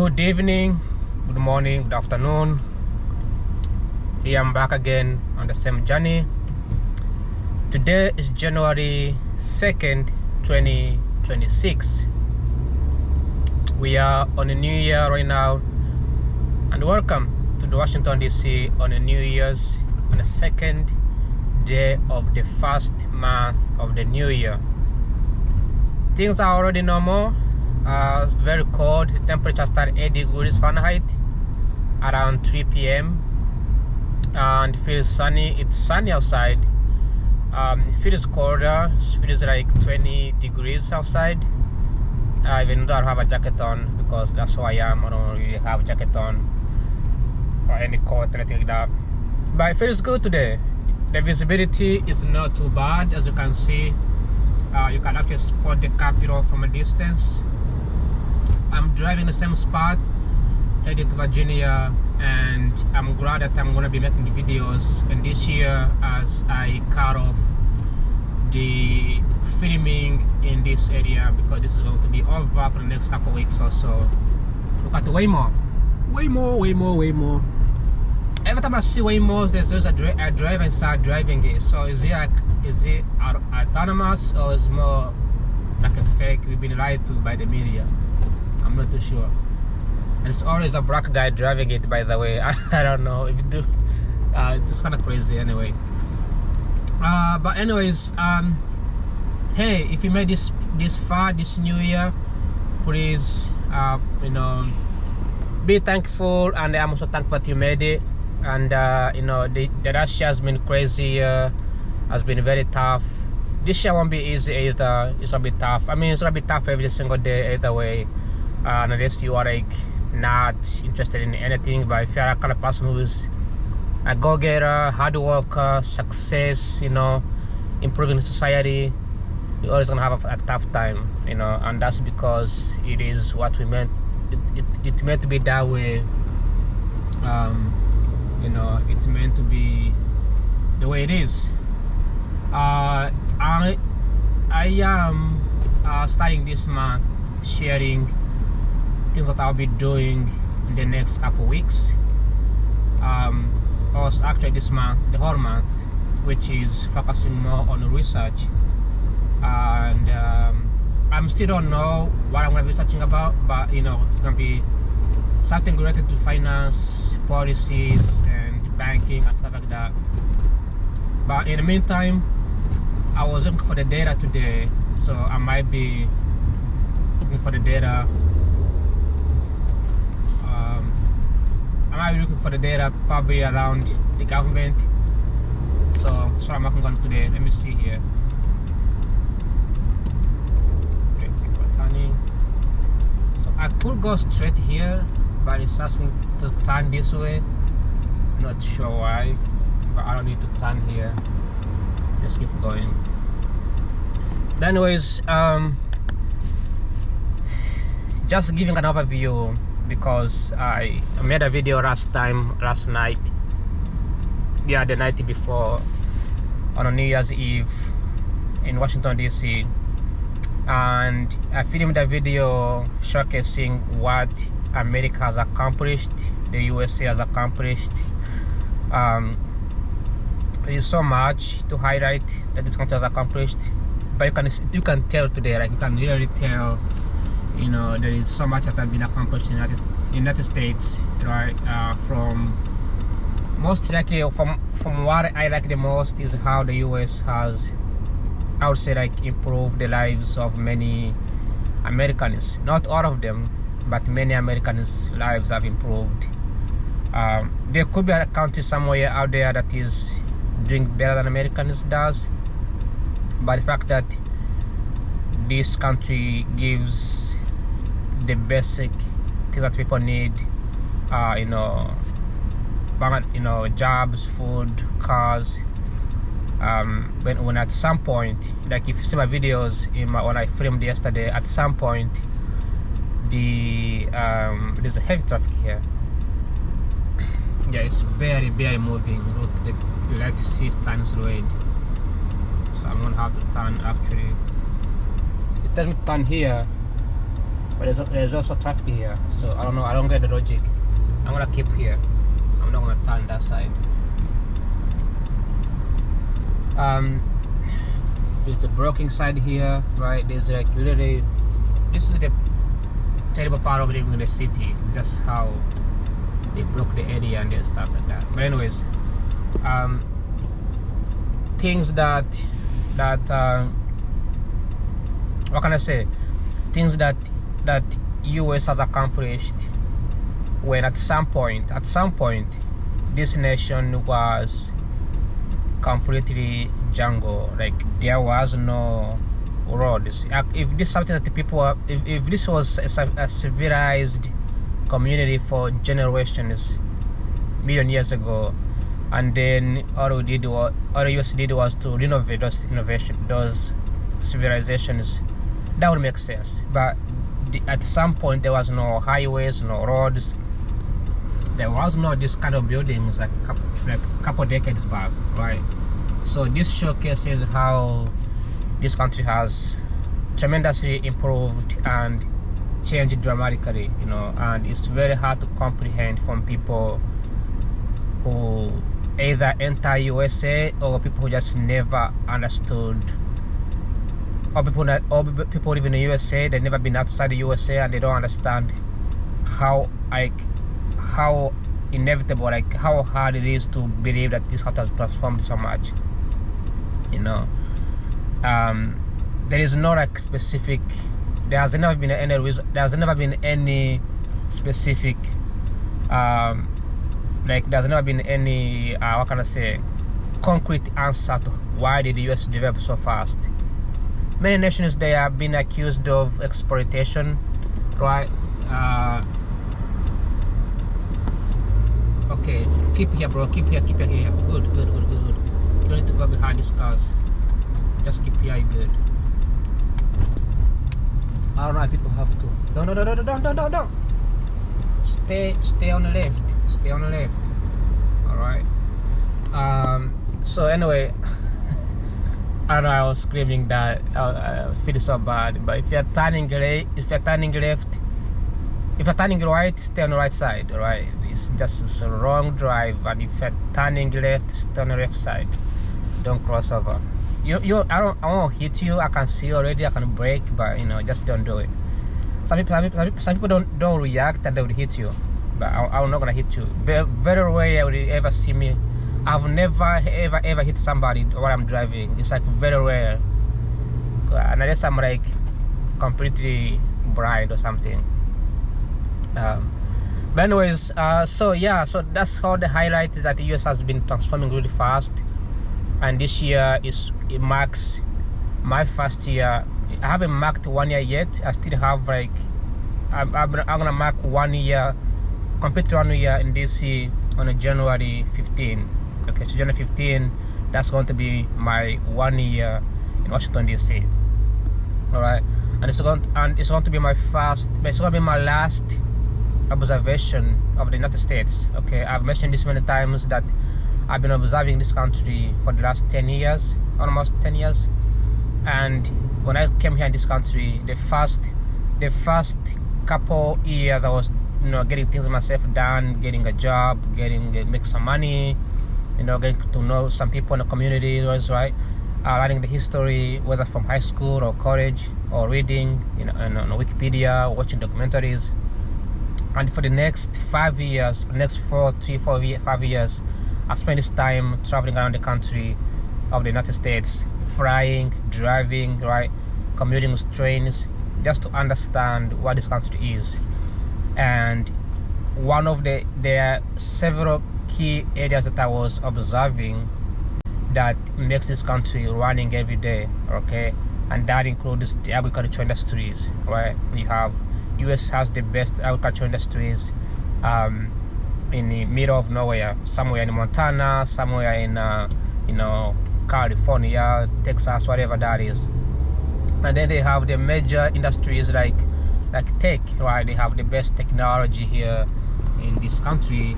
Good evening, good morning, good afternoon. Here I'm back again on the same journey. Today is January 2nd, 2026. We are on a new year right now, and welcome to the Washington DC on a New Year's, on the second day of the first month of the new year. Things are already normal. Very cold. The temperature started 8 degrees Fahrenheit around 3 p.m. and it feels sunny. It's sunny outside. It feels colder. It feels like 20 degrees outside. Even though I don't have a jacket on, because that's who I am. I don't really have a jacket on or any coat or anything like that. But it feels good today. The visibility is not too bad. As you can see, you can actually spot the Capitol from a distance. I'm driving the same spot, heading to Virginia, and I'm glad that I'm going to be making the videos. And this year, as I cut off the filming in this area, because this is going to be over for the next couple of weeks or so. Look at the Waymo. Waymo. Every time I see Waymos, there's a driver and start driving it. So is it autonomous, or is it more like a fake? We've been lied to by the media. I'm not too sure. And it's always a black guy driving it, by the way. I don't know if you do. It's kind of crazy anyway. But anyways, hey, if you made this far this new year, please be thankful, and I'm also thankful that you made it. And the last year has been crazy, has been very tough. This year won't be easy either. It's gonna be tough. I mean, it's gonna be tough every single day either way, unless you are like not interested in anything. But if you're a kind of person who's a go-getter, hard worker, success, improving society, you're always gonna have a tough time, and that's because it is what we meant. It meant to be that way. It's meant to be the way it is. I am starting this month sharing things that I'll be doing in the next couple weeks. Also, actually this month, the whole month, which is focusing more on research. And I still don't know what I'm going to be researching about, but it's going to be something related to finance, policies, and banking and stuff like that. But in the meantime, I was looking for the data today, so I might be looking for the data. I might be looking for the data probably around the government. So I'm working on today. Let me see here. Thank you for turning. So I could go straight here, but it's asking to turn this way. Not sure why, but I don't need to turn here. Just keep going. But anyways, just giving an overview, because I made a video last night, the night before, on a New Year's Eve in Washington DC, and I filmed a video showcasing what America has accomplished, the USA has accomplished. There is so much to highlight that this country has accomplished, but you can tell today, like you can really tell, there is so much that has been accomplished in the United States, right? From most likely, from what I like the most is how the US has, I would say, like improved the lives of many Americans. Not all of them, but many Americans' lives have improved. There could be a country somewhere out there that is doing better than Americans does, but the fact that this country gives the basic things that people need, jobs, food, cars. When at some point, like if you see my videos when I filmed yesterday, at some point there's a heavy traffic here. Yeah, it's very moving. Look, the light turns red, so I'm gonna have to turn. Actually, it tells me to turn here, but there's also traffic here, so I don't know. I don't get the logic. I'm gonna keep here. I'm not gonna turn that side. There's a broken side here, right? There's like literally, this is the terrible part of living in the city, just how they broke the area and stuff like that. But anyways, things that what can I say? Things that US has accomplished when at some point this nation was completely jungle. Like there was no roads. If this is something that the people are, if this was a civilized community for generations, million years ago, and then all the US did was to renovate those civilizations, that would make sense. But at some point there was no highways, no roads. There was no this kind of buildings like a couple decades back, right? So this showcases how this country has tremendously improved and changed dramatically, you know, and it's very hard to comprehend from people who either enter USA or people who just never understood, or people live in the USA, they've never been outside the USA and they don't understand how inevitable, like how hard it is to believe that this country has transformed so much, you know. There is no like specific, there has never been any reason, there has never been any specific like there's never been any what can I say, concrete answer to why did the US develop so fast. Many nations, they have been accused of exploitation, right? Okay, keep here, bro. Keep here. Good. You don't need to go behind these cars. Just keep here, you're good. I don't know if people have to. Don't. Stay on the left. Stay on the left. All right. So anyway, I don't know. I was screaming that I feel so bad. But if you're turning left, if you're turning right, stay on the right side. All right. It's a wrong drive, and if you're turning left, stay on the left side. Don't cross over. I won't hit you. I can see already. I can brake, but you know, just don't do it. Some people don't react and they will hit you, but I'm not gonna hit you. Very rare will you ever see me. I've never ever hit somebody while I'm driving. It's like very rare, unless I'm like completely blind or something. But anyways, so yeah, so that's how the highlight is that the US has been transforming really fast, and this year it marks my first year. I haven't marked 1 year yet. I still have like I'm gonna mark 1 year, complete 1 year in DC on January 15. Okay, so January 15, that's going to be my 1 year in Washington DC. All right, and it's going to be my first, but it's going to be my last observation of the United States. Okay, I've mentioned this many times that I've been observing this country for the last 10 years, almost 10 years. And when I came here in this country, the first couple years I was, you know, getting things myself done, getting a job, make some money, you know, getting to know some people in the community, right? Learning the history, whether from high school or college, or reading, you know, on Wikipedia, watching documentaries. And for the next 5 years, for the next 5 years, I spent this time traveling around the country of the United States, flying, driving, right, commuting with trains, just to understand what this country is. And one of there are several key areas that I was observing that makes this country running every day, okay, and that includes the agricultural industries, right? You have US has the best agricultural industries in the middle of nowhere, somewhere in Montana, somewhere in you know, California, Texas, whatever that is. And then they have the major industries like tech, right? They have the best technology here in this country.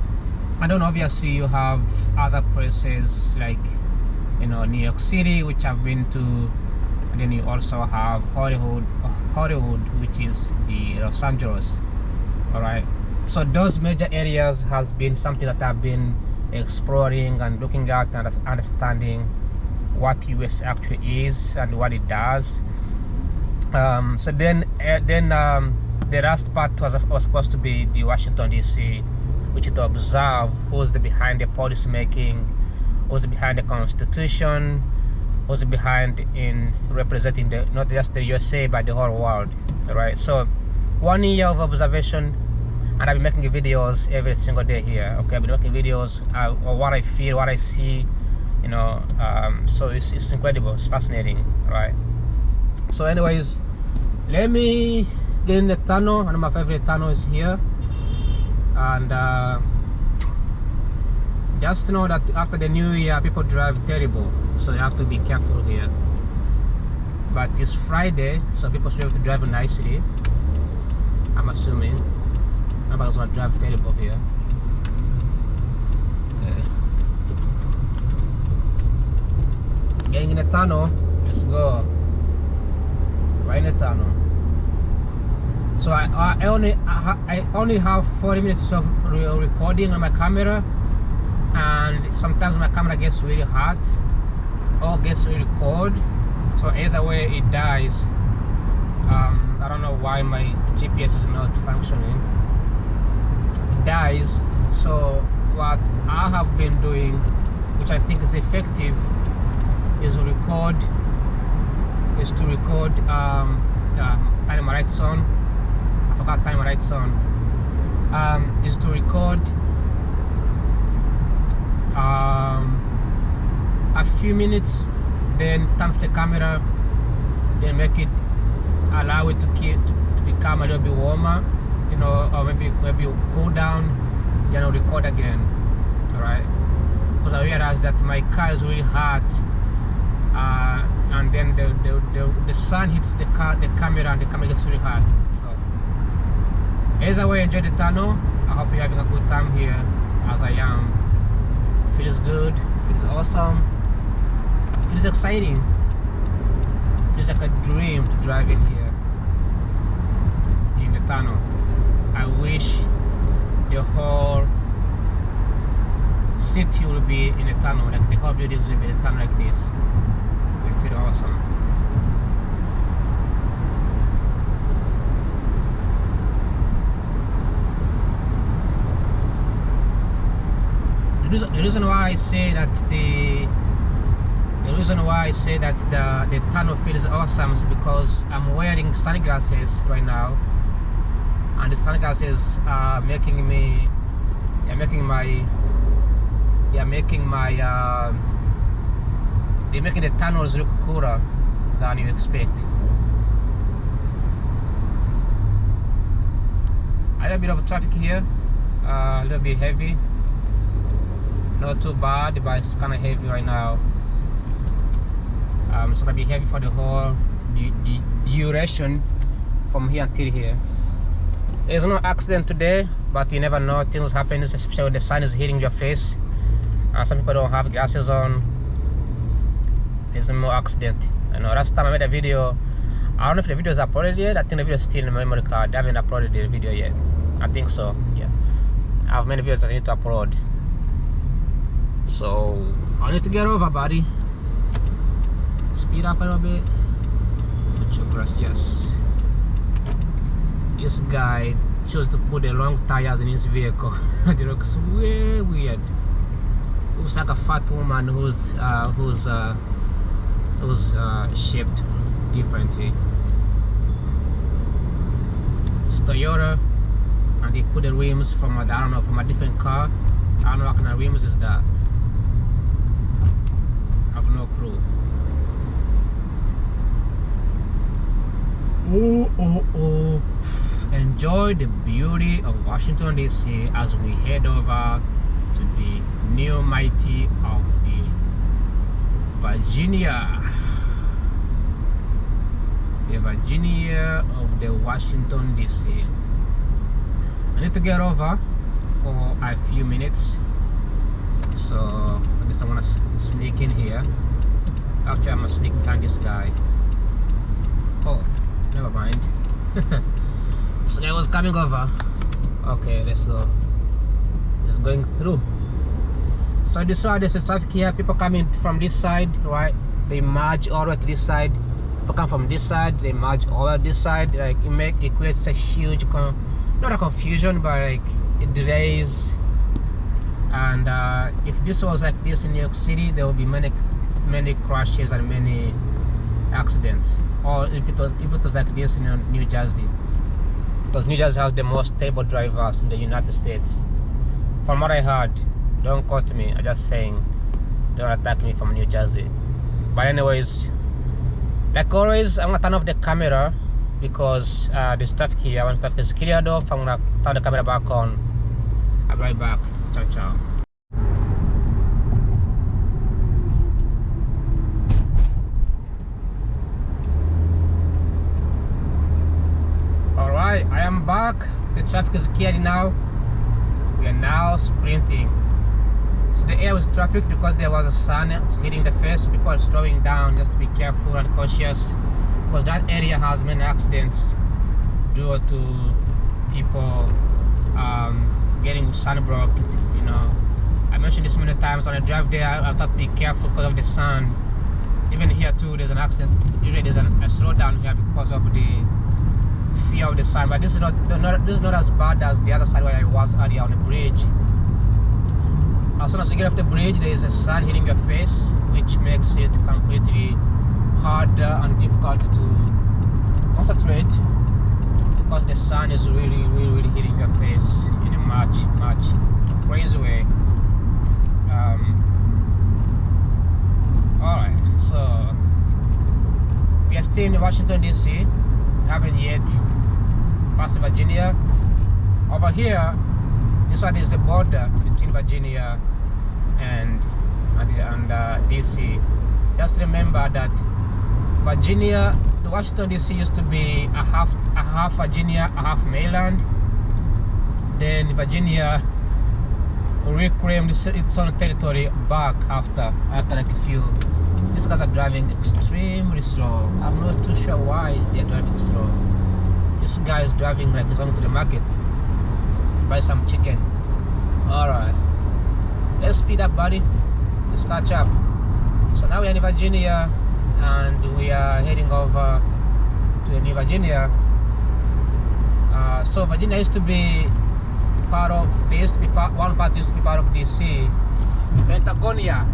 And then obviously you have other places like, you know, New York City, which I've been to, And then you also have Hollywood, which is the Los Angeles. All right. So those major areas has been something that I've been exploring and looking at and understanding what US actually is and what it does. So then the last part was supposed to be the Washington DC, which is to observe who's behind the policy making, who's behind the Constitution, who's behind in representing not just the USA but the whole world. All right. So 1 year of observation, and I've been making videos every single day here. Okay, I've been making videos of what I feel, what I see, you know. So it's incredible, it's fascinating, right? So anyways, let me get in the tunnel. One of my favorite tunnels here, and just know that after the new year people drive terrible, so you have to be careful here. But it's Friday, so people should be able to drive nicely, I'm assuming. Nobody's gonna drive terrible here. Okay. Getting in the tunnel. Let's go. Right in the tunnel. So I only have 40 minutes of recording on my camera, and sometimes my camera gets really hot or gets really cold. So either way it dies. I don't know why my GPS is not functioning. Dies. So what I have been doing, which I think is effective, is to record time right zone. I forgot time right zone. Is to record a few minutes, then turn off the camera, then allow it to become a little bit warmer, you know, or maybe cool down, then I'll record again. All right, because I realized that my car is really hot, and then the sun hits the camera, and the camera gets really hot. So either way, enjoy the tunnel. I hope you're having a good time here, as I am. Feels good, feels awesome, feels exciting, feels like a dream to drive in here in the tunnel. I wish the whole city will be in a tunnel, like the whole buildings will be in a tunnel like this. It would feel awesome. The reason why I say that the tunnel feels awesome is because I'm wearing sunglasses right now, and the sunglasses are making the tunnels look cooler than you expect. A little bit of traffic here, a little bit heavy. Not too bad, but it's kind of heavy right now. It's gonna be heavy for the whole duration from here until here. There's no accident today, but you never know, things happen, especially when the sun is hitting your face. Some people don't have glasses on. There's no more accident. I know last time I made a video, I don't know if the video is uploaded yet. I think the video is still in the memory card. I haven't uploaded the video yet. I think so, yeah. I have many videos that I need to upload. So I need to get over, buddy. Speed up a little bit. Yes. This guy chose to put the long tires in his vehicle. It looks way weird. It looks like a fat woman who's shaped differently. It's Toyota, and they put the rims from from a different car. I don't know what kind of rims is that. I have no clue. Oh. Enjoy the beauty of Washington DC as we head over to the new mighty of the Virginia. The Virginia of the Washington DC. I need to get over for a few minutes, so I guess I want to sneak in here. Actually, I'm gonna sneak behind this guy. Oh, never mind. This guy was coming over. Okay, let's go. It's going through. So this side, there's a traffic here. People coming from this side, right? They merge all the way to this side. People come from this side, they merge over this side. Like it creates a huge, not a confusion, but like it delays. And if this was like this in New York City, there would be many crashes and many accidents. Or if it was like this in New Jersey, because New Jersey has the most stable drivers in the United States. From what I heard, don't quote me, I'm just saying, don't attack me from New Jersey. But anyways, like always, I'm gonna turn off the camera because there's traffic here. When traffic is cleared off, I'm gonna turn the camera back on. I'll be right back. Ciao, ciao. Alright, I am back. The traffic is cleared now. We are now sprinting. So the air was traffic because there was a sun hitting the face. People are slowing down just to be careful and cautious, because that area has many accidents due to people getting sunblock. You know, I mentioned this many times. When I drive there, I thought to be careful because of the sun. Even here too, there's an accident. Usually there's a slowdown here because of the fear of the sun. But this is not as bad as the other side where I was earlier on the bridge. As soon as you get off the bridge, there is a sun hitting your face, which makes it completely harder and difficult to concentrate, because the sun is really hitting your face in a much crazy way. Alright, so we are still in Washington DC. We haven't yet passed Virginia. Over here, this one is the border between Virginia and DC. Just remember that Virginia, the Washington DC used to be a half Virginia, a half Maryland. Then Virginia reclaimed its own territory back after like a few. These guys are driving extremely slow. I'm not too sure why they're driving slow. This guy is driving like he's going to the market to buy some chicken. Alright, let's speed up, buddy. Let's catch up. So now we're in Virginia and we are heading over to New Virginia. So Virginia used to be part of, one part used to be part of DC. Pentagonia.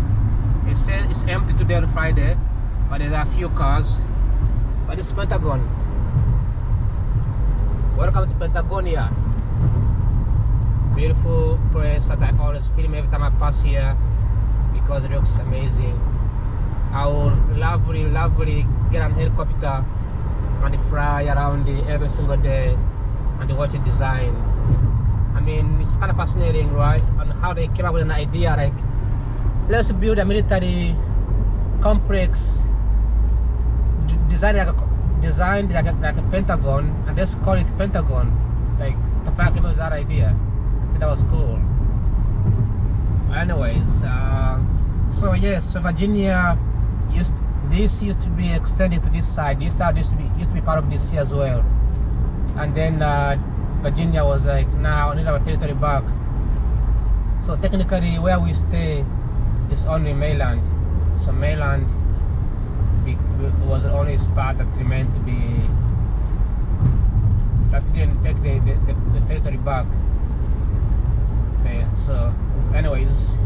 It says it's empty today on Friday, but there are a few cars. But it's Pentagon. Welcome to Pentagonia. Beautiful place that I always film every time I pass here because it looks amazing. I would lovely get on a helicopter and fly around it every single day and watch it design. I mean, it's kind of fascinating, right? On how they came up with an idea like, let's build a military complex designed like a Pentagon, and let's call it Pentagon. Like, the fact came up with that idea. That was cool. Anyways, so yes, so Virginia used to be extended to this side. This side used to be part of DC as well, and then Virginia was like, now I need our territory back. So technically, where we stay is only Maryland. So Maryland was the only spot that remained to be, that didn't take the territory back. Okay, so anyways,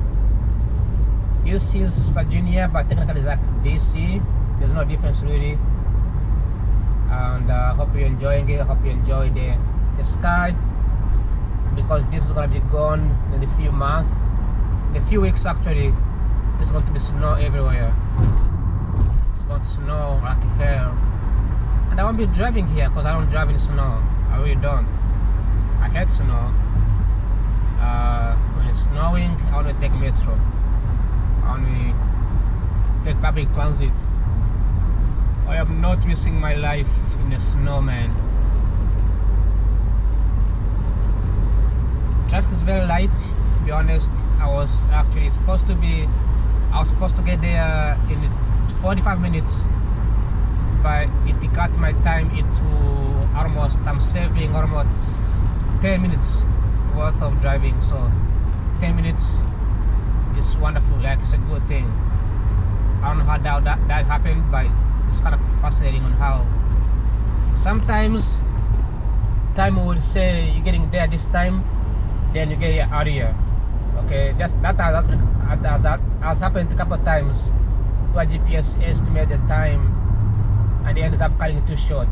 this is Virginia, but technically it's like DC. There's no difference really. And hope you're enjoying it. Hope you enjoy the sky, because this is gonna be gone in a few months, in a few weeks actually. There's going to be snow everywhere. It's going to snow like hell, and I won't be driving here because I don't drive in snow. I really don't. I hate snow. When it's snowing, I only take metro. I only take public transit. I am not risking my life in a snowman. Traffic is very light, to be honest. I was supposed to get there in 45 minutes. but it cut my time into almost, I'm saving almost 10 minutes worth of driving. So 10 minutes is wonderful, like it's a good thing. I don't know how that happened, but it's kind of fascinating on how sometimes time would say you're getting there this time, then you get here earlier. Okay, just that has happened a couple of times where GPS estimates the time and it ends up cutting it too short.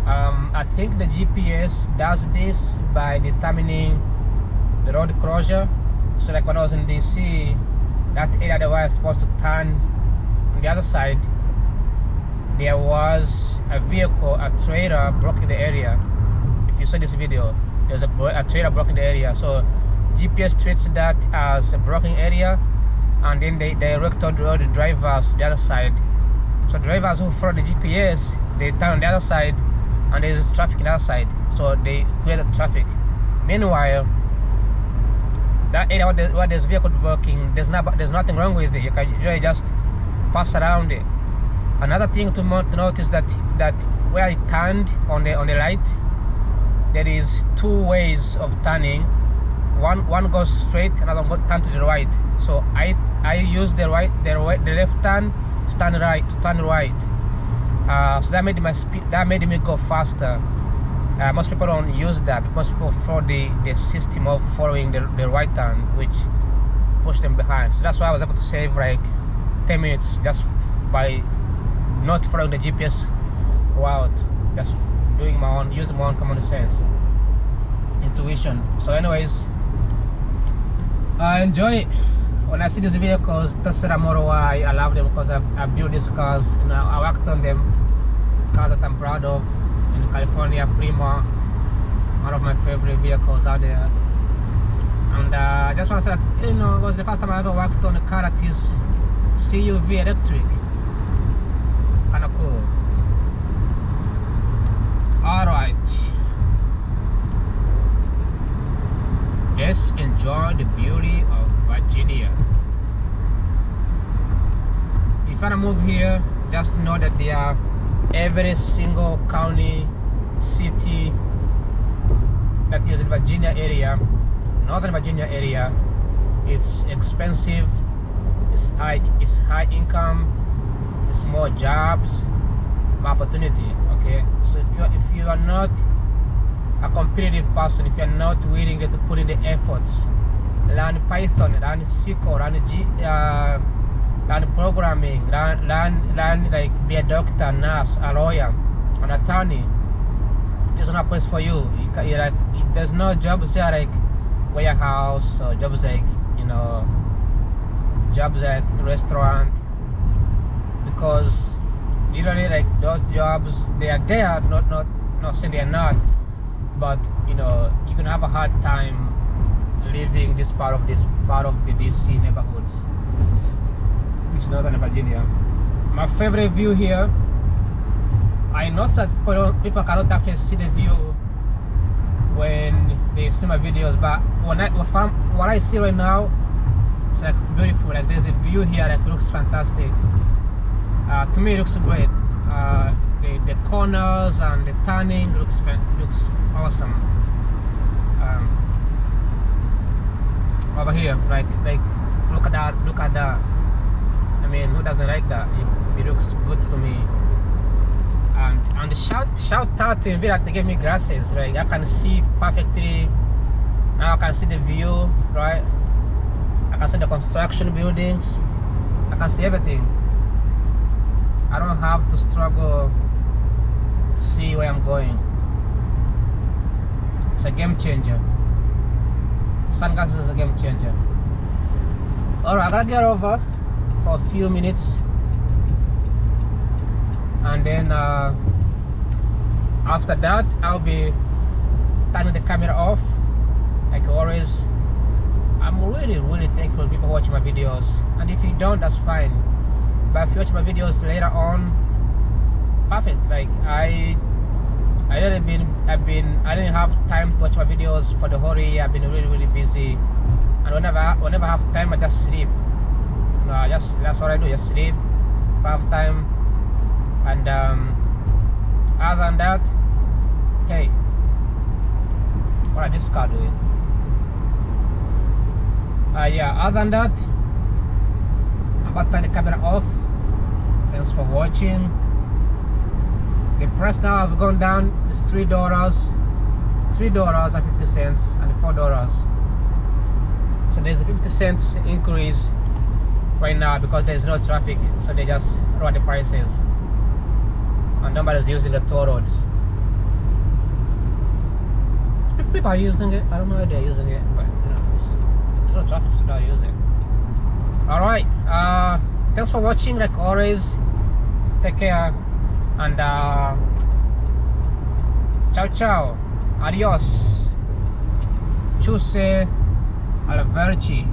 I think the GPS does this by determining the road closure. So like when I was in DC, that area that was supposed to turn on the other side, there was a vehicle, a trailer blocking the area. If you saw this video, there's a trailer blocking the area. So GPS treats that as a blocking area, and then they direct all the drivers to the other side. So drivers who follow the GPS, they turn on the other side, and there's traffic on the other side. So they clear the traffic. Meanwhile, that area where there's vehicle working, there's nothing wrong with it. You can really just pass around it. Another thing to note is that where it turned on the right, there is two ways of turning. One goes straight, another one goes turn to the right. So I use the left turn to turn right. So that made me go faster. Most people don't use that. Most people follow the system of following the right turn, which push them behind. So that's why I was able to save like 10 minutes just by not following the GPS route, just using my own common sense, intuition. So anyways, I enjoy it. When I see these vehicles, Tesla Model Y, I love them because I built these cars. I worked on them, cars that I'm proud of. In California, Fremont, one of my favorite vehicles out there. And I just want to say that, it was the first time I ever worked on a car that is CUV electric. Kind of cool. Alright. Let's enjoy the beauty of Virginia. If I move here, just know that there are every single county, city that is in Virginia area, Northern Virginia area, it's expensive, it's high income, it's more jobs, more opportunity. Okay, so if you are not a competitive person, if you are not willing to put in the efforts, learn Python, learn SQL, learn programming, learn like be a doctor, nurse, a lawyer, an attorney, it's not a place for you. You're like, there's no jobs there like warehouse or jobs like jobs like restaurant, because literally like those jobs, they are there, not saying they are not, but you can have a hard time living this part of the DC neighborhoods, which is Northern Virginia. My favorite view here, I noticed that people cannot actually see the view when they see my videos, but what I see right now, it's like beautiful. Like there's a view here that looks fantastic. To me, it looks great. The corners and the turning looks awesome. Over here, like look at that. I mean, who doesn't like that? It looks good to me. And the shout out to Nvidia that they gave me glasses, right? I can see perfectly. Now I can see the view, right? I can see the construction buildings. I can see everything. I don't have to struggle to see where I'm going. It's a game changer. Sunglasses is a game changer. Alright, I gotta get over for a few minutes, and then after that I'll be turning the camera off like always. I'm really thankful for people watching my videos, and if you don't, that's fine, but if you watch my videos later on, perfect. Like I didn't have time to watch my videos for the whole year. I've been really busy, and whenever I have time, I just sleep. That's what I do, just sleep. If I have time, And other than that, hey, what is this car doing? Yeah, other than that, I'm about to turn the camera off. Thanks for watching. The price now has gone down. It's $3.50 and $4. So there's a 50 cents increase right now because there's no traffic, so they just lower the prices and nobody's using the toll roads. People are using it. I don't know if they're using it, but you know, there's no traffic, so they'll use it. All right, thanks for watching. Like always, take care and ciao ciao, adios, chuse, arrivederci.